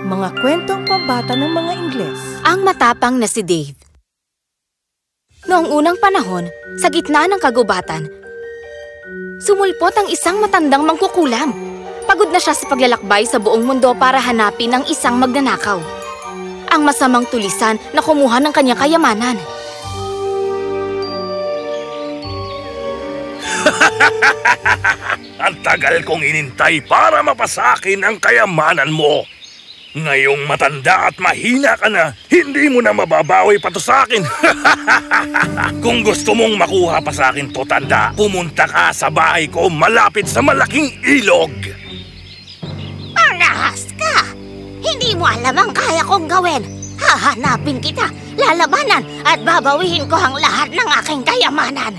Mga kwentong pambata ng mga Ingles. Ang matapang na si Dave. Noong unang panahon, sa gitna ng kagubatan, sumulpot ang isang matandang mangkukulam. Pagod na siya sa paglalakbay sa buong mundo para hanapin ang isang magnanakaw. Ang masamang tulisan na kumuha ng kanyang kayamanan. Ang tagal kong inintay para mapasakin ang kayamanan mo. Ngayong matanda at mahina ka na, hindi mo na mababawi pa to sa akin. Kung gusto mong makuha pa sa akin to, tanda, pumunta ka sa bahay ko malapit sa malaking ilog. Parahas ka! Hindi mo alam ang kaya kong gawin. Hahanapin kita, lalabanan at babawihin ko ang lahat ng aking kayamanan.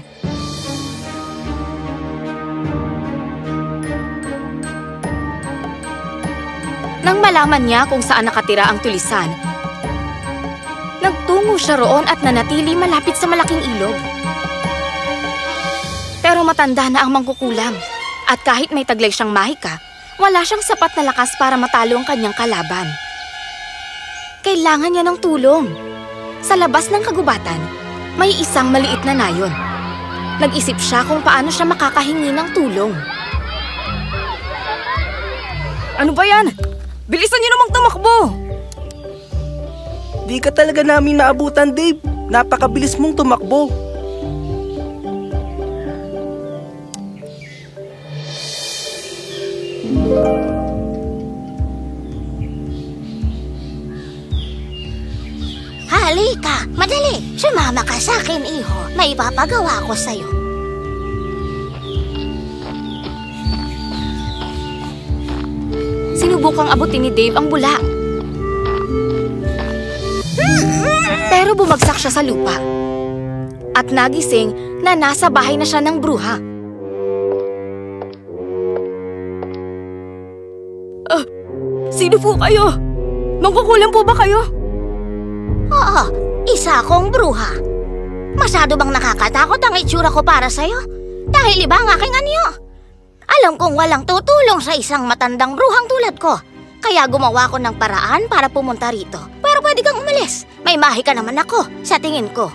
Nang malaman niya kung saan nakatira ang tulisan, nagtungo siya roon at nanatili malapit sa malaking ilog. Pero matanda na ang mangkukulam at kahit may taglay siyang mahika, wala siyang sapat na lakas para matalo ang kanyang kalaban. Kailangan niya ng tulong. Sa labas ng kagubatan, may isang maliit na nayon. Nag-isip siya kung paano siya makakahingi ng tulong. Ano ba yan? Bilisan niyo namang tumakbo! Di ka talaga namin naabutan, Dave. Napakabilis mong tumakbo. Halika, madali. Sumama ka sa akin, iho. May ipapagawa ko sa'yo. Sinubukang abutin ni Dave ang bula. Pero bumagsak siya sa lupa. At nagising na nasa bahay na siya ng bruha. Sino po kayo? Mangkukulam po ba kayo? Oo, isa akong bruha. Masyado bang nakakatakot ang itsura ko para sa'yo? Dahil iba ang aking anyo. Alam kong walang tutulong sa isang matandang bruhang tulad ko. Kaya gumawa ko ng paraan para pumunta rito. Pero pwede kang umalis. May mahika naman ako, sa tingin ko.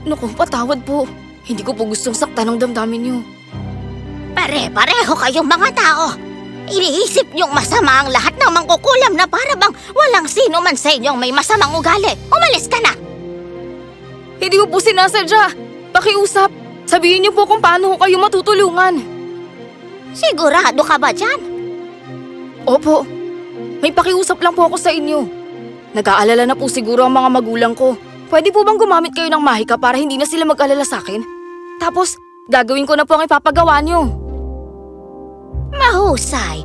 Naku, patawad po. Hindi ko po gustong saktan ang damdamin niyo. Pare-pareho kayong mga tao. Iniisip niyong masama ang lahat ng mangkukulam na para bang walang sino man sa inyong may masamang ugali. Umalis ka na! Hindi ko po sinasadya. Pakiusap. Sabihin niyo po kung paano ko kayo matutulungan. Sigurado ka ba dyan? Opo. May pakiusap lang po ako sa inyo. Nag-aalala na po siguro ang mga magulang ko. Pwede po bang gumamit kayo ng mahika para hindi na sila mag-alala sa akin? Tapos, gagawin ko na po ang ipapagawa niyo. Mahusay.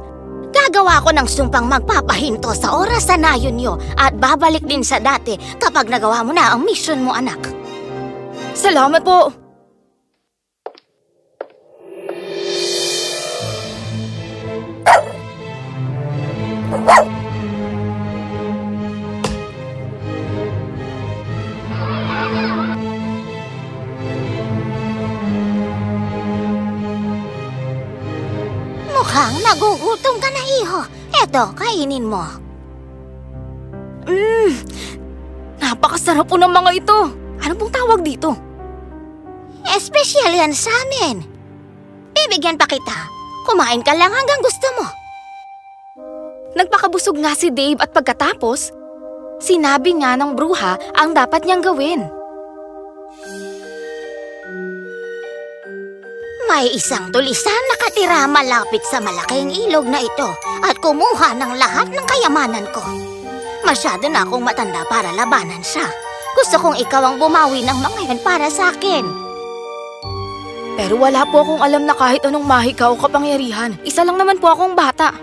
Gagawa ko ng sumpang magpapahinto sa oras sa nayon niyo at babalik din sa dati kapag nagawa mo na ang mission mo, anak. Salamat po. Mukhang nagugutom ka na, iho. Eto, kainin mo. Napakasarap po ng mga ito. Ano pong tawag dito? Espesyal yan sa amin. Bibigyan pa kita. Kumain ka lang hanggang gusto mo. Nagpakabusog nga si Dave at pagkatapos, sinabi nga ng bruha ang dapat niyang gawin. May isang tulisan nakatira malapit sa malaking ilog na ito at kumuha ng lahat ng kayamanan ko. Masyado na akong matanda para labanan siya. Gusto kong ikaw ang bumawi ng mga yan para sa akin. Pero wala po akong alam na kahit anong mahika o kapangyarihan. Isa lang naman po akong bata.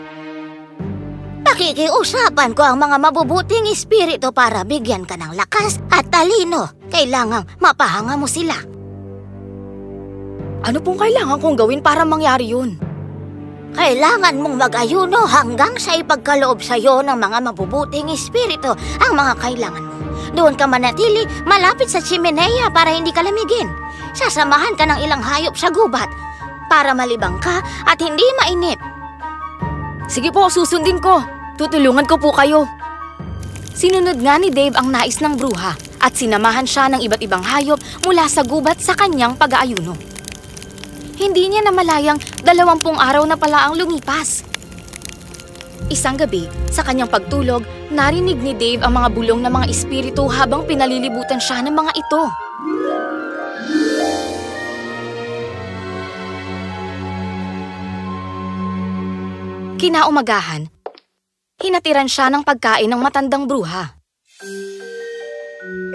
Pakikiusapan ko ang mga mabubuting espiritu para bigyan ka ng lakas at talino. Kailangang mapahanga mo sila. Ano pong kailangan kong gawin para mangyari yun? Kailangan mong mag-ayuno hanggang sa ipagkaloob sa iyo ng mga mabubuting espiritu ang mga kailangan mo. Doon ka manatili malapit sa chimenea para hindi ka lamigin. Sasamahan ka ng ilang hayop sa gubat para malibang ka at hindi mainip. Sige po, susundin ko. Tutulungan ko po kayo. Sinunod nga ni Dave ang nais ng bruha at sinamahan siya ng iba't ibang hayop mula sa gubat sa kanyang pag-aayuno. Hindi niya namalayang 20 araw na pala ang lumipas. Isang gabi, sa kanyang pagtulog, narinig ni Dave ang mga bulong ng mga espiritu habang pinalilibutan siya ng mga ito. Kinaumagahan, hinatiran siya ng pagkain ng matandang bruha.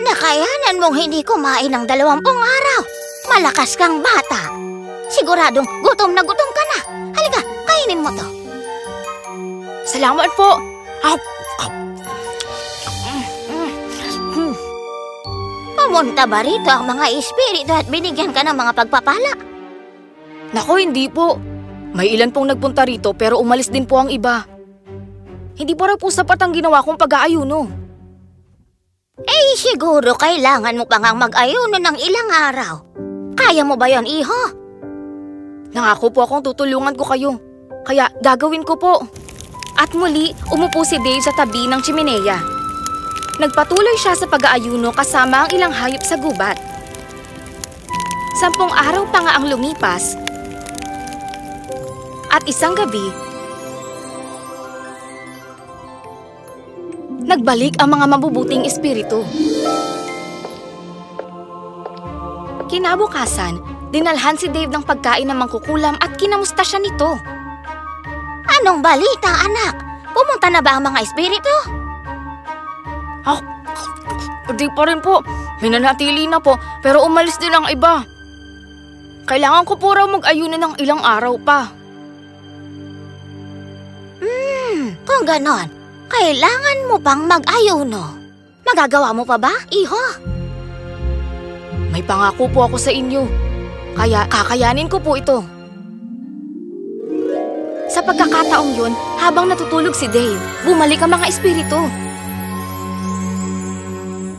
Nakayanan mong hindi kumain ng 20 araw. Malakas kang bata. Siguradong gutom na ka na. Halika, kainin mo to. Salamat po! Pumunta ba rito ang mga espiritu at binigyan ka ng mga pagpapala? Naku, hindi po. May ilan pong nagpunta rito pero umalis din po ang iba. Hindi po raw po sapat ang ginawa kong pag-aayuno. Eh, siguro kailangan mo pa ngang mag-ayuno ng ilang araw. Kaya mo ba yon, iho? Nangako po akong tutulungan ko kayo. Kaya gagawin ko po. At muli, umupo si Dave sa tabi ng tsimeneya. Nagpatuloy siya sa pag-aayuno kasama ang ilang hayop sa gubat. 10 araw pa nga ang lumipas. At isang gabi, nagbalik ang mga mabubuting espiritu. Kinabukasan, dinalhan si Dave ng pagkain ng mangkukulam at kinamusta siya nito. Anong balita, anak? Pumunta na ba ang mga espiritu? Di pa rin po. Minanatili na po, pero umalis din ang iba. Kailangan ko po raw mag-ayuno ng ilang araw pa. Kung ganon, kailangan mo pang mag-ayuno. Magagawa mo pa ba, iho? May pangako po ako sa inyo. Kaya kakayanin ko po ito. Sa pagkakataong yun, habang natutulog si Dave, bumalik ang mga espiritu.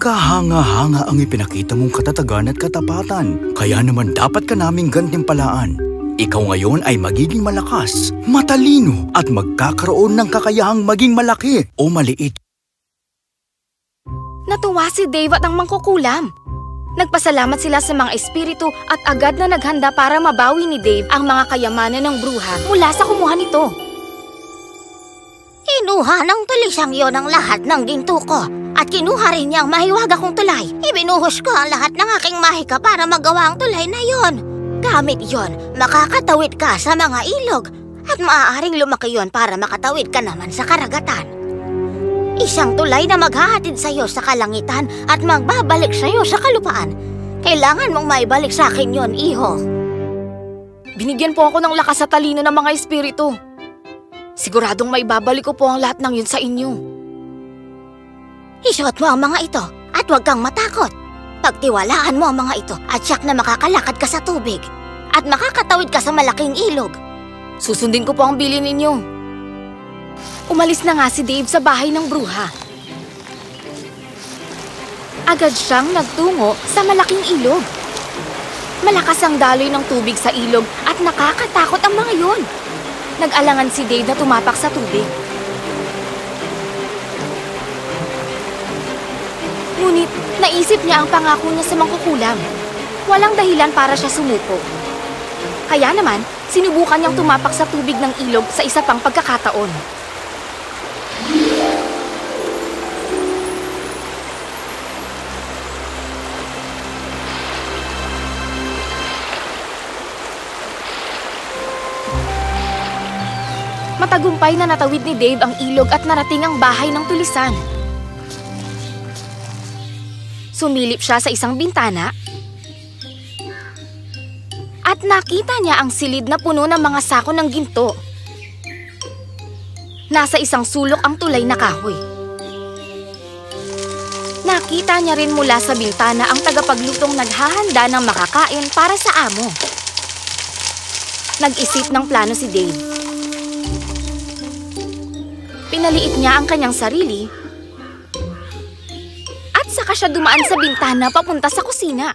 Kahanga-hanga ang ipinakita mong katatagan at katapatan. Kaya naman dapat ka naming gantimpalaan. Ikaw ngayon ay magiging malakas, matalino at magkakaroon ng kakayahang maging malaki o maliit. Natuwa si Dave at ang mangkukulam. Nagpasalamat sila sa mga espiritu at agad na naghanda para mabawi ni Dave ang mga kayamanan ng bruha mula sa kumuha nito. Kinuha ng tulisang yon ang lahat ng ginto ko at kinuha rin niya ang mahiwaga kong tulay. Ibinuhos ko ang lahat ng aking mahika para magawa ang tulay na yon. Gamit yon, makakatawid ka sa mga ilog at maaaring lumaki yon para makatawid ka naman sa karagatan. Isang tulay na maghahatid sa iyo sa kalangitan at magbabalik sa iyo sa kalupaan. Kailangan mong maibalik sa akin yon, iho. Binigyan po ako ng lakas at talino ng mga espiritu. Siguradong maibabalik ko po ang lahat ng yun sa inyo. Isuot mo ang mga ito at huwag kang matakot. Pagtiwalaan mo ang mga ito at siyak na makakalakad ka sa tubig at makakatawid ka sa malaking ilog. Susundin ko po ang bilin ninyo. Umalis na nga si Dave sa bahay ng bruha. Agad siyang nagtungo sa malaking ilog. Malakas ang daloy ng tubig sa ilog at nakakatakot ang mga yun. Nag-alangan si Dave na tumapak sa tubig. Ngunit naisip niya ang pangako niya sa mangkukulam. Walang dahilan para siya sumuko. Kaya naman, sinubukan niyang tumapak sa tubig ng ilog sa isa pang pagkakataon. Matagumpay na natawid ni Dave ang ilog at narating ang bahay ng tulisan. Sumilip siya sa isang bintana at nakita niya ang silid na puno ng mga sako ng ginto. Nasa isang sulok ang tulay na kahoy. Nakita niya rin mula sa bintana ang tagapaglutong naghahanda ng makakain para sa amo. Nag-isip ng plano si Dave. Pinaliit niya ang kanyang sarili at saka siya dumaan sa bintana papunta sa kusina.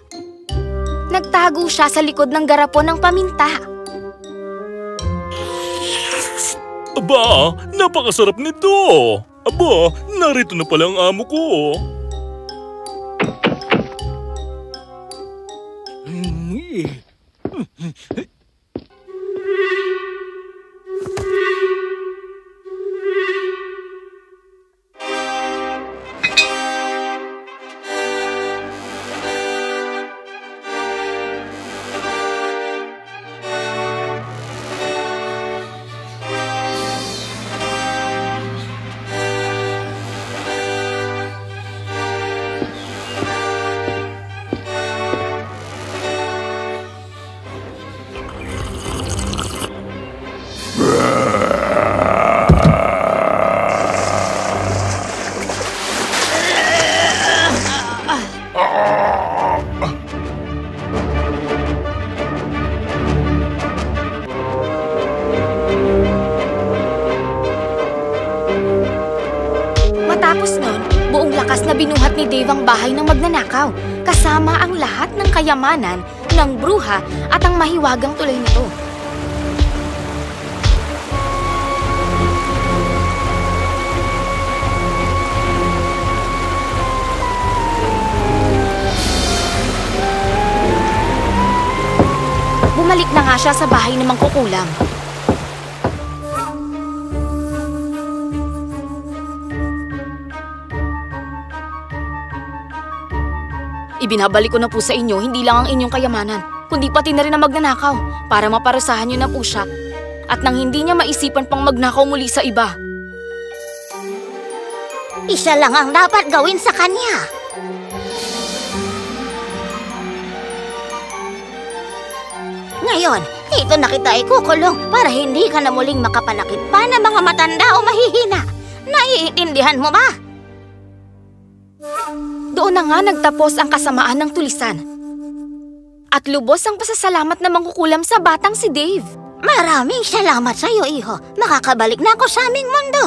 Nagtago siya sa likod ng garapon ng paminta. Aba, napakasarap nito! Aba, narito na pala ang amo ko. Matapos nun, buong lakas na binuhat ni Dave ang bahay ng magnanakaw, kasama ang lahat ng kayamanan ng bruha at ang mahiwagang tulay nito. Bumalik na nga siya sa bahay ng mangkukulam. Ibinabalik ko na po sa inyo hindi lang ang inyong kayamanan, kundi pati na rin ang magnanakaw para maparusahan niyo na po siya at nang hindi niya maisipan pang magnakaw muli sa iba. Isa lang ang dapat gawin sa kanya. Ngayon, dito na kita ikukulong para hindi ka na muling makapanakit pa ng mga matanda o mahihina. Naiintindihan mo ba? Doon na nga nagtapos ang kasamaan ng tulisan. At lubos ang pasasalamat na mangkukulam sa batang si Dave. Maraming salamat sa iyo, iho. Makakabalik na ako sa aming mundo.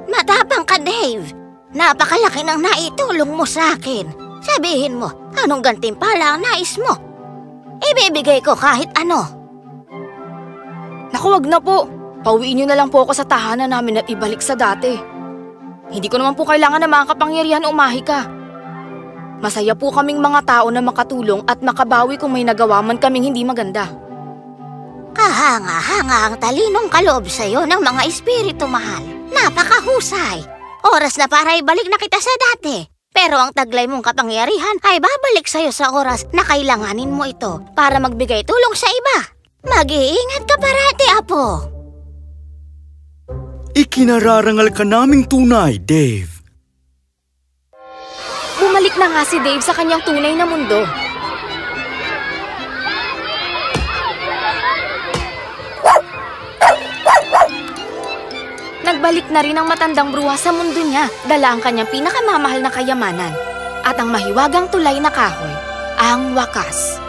Matapang ka, Dave. Napakalaki ng naitulong mo sa akin. Sabihin mo, anong gantimpala ang nais mo? Ibibigay ko kahit ano. Naku, wag na po. Pauwiin niyo na lang po ako sa tahanan namin at ibalik sa dati. Hindi ko naman po kailangan ng mga kapangyarihan umahi ka. Masaya po kaming mga tao na makatulong at makabawi kung may nagawa man kaming hindi maganda. Kahanga-hanga ang talinong kaloob sa'yo ng mga espiritu, mahal. Napakahusay. Oras na para ibalik na kita sa dati. Pero ang taglay mong kapangyarihan ay babalik sa'yo sa oras na kailanganin mo ito para magbigay tulong sa iba. Mag-iingat ka parati, Apo. Ikinararangal ka naming tunay, Dave. Bumalik na nga si Dave sa kanyang tunay na mundo. Nagbalik na rin ang matandang bruha sa mundo niya, dala ang kanyang pinakamamahal na kayamanan at ang mahiwagang tulay na kahoy, ang wakas.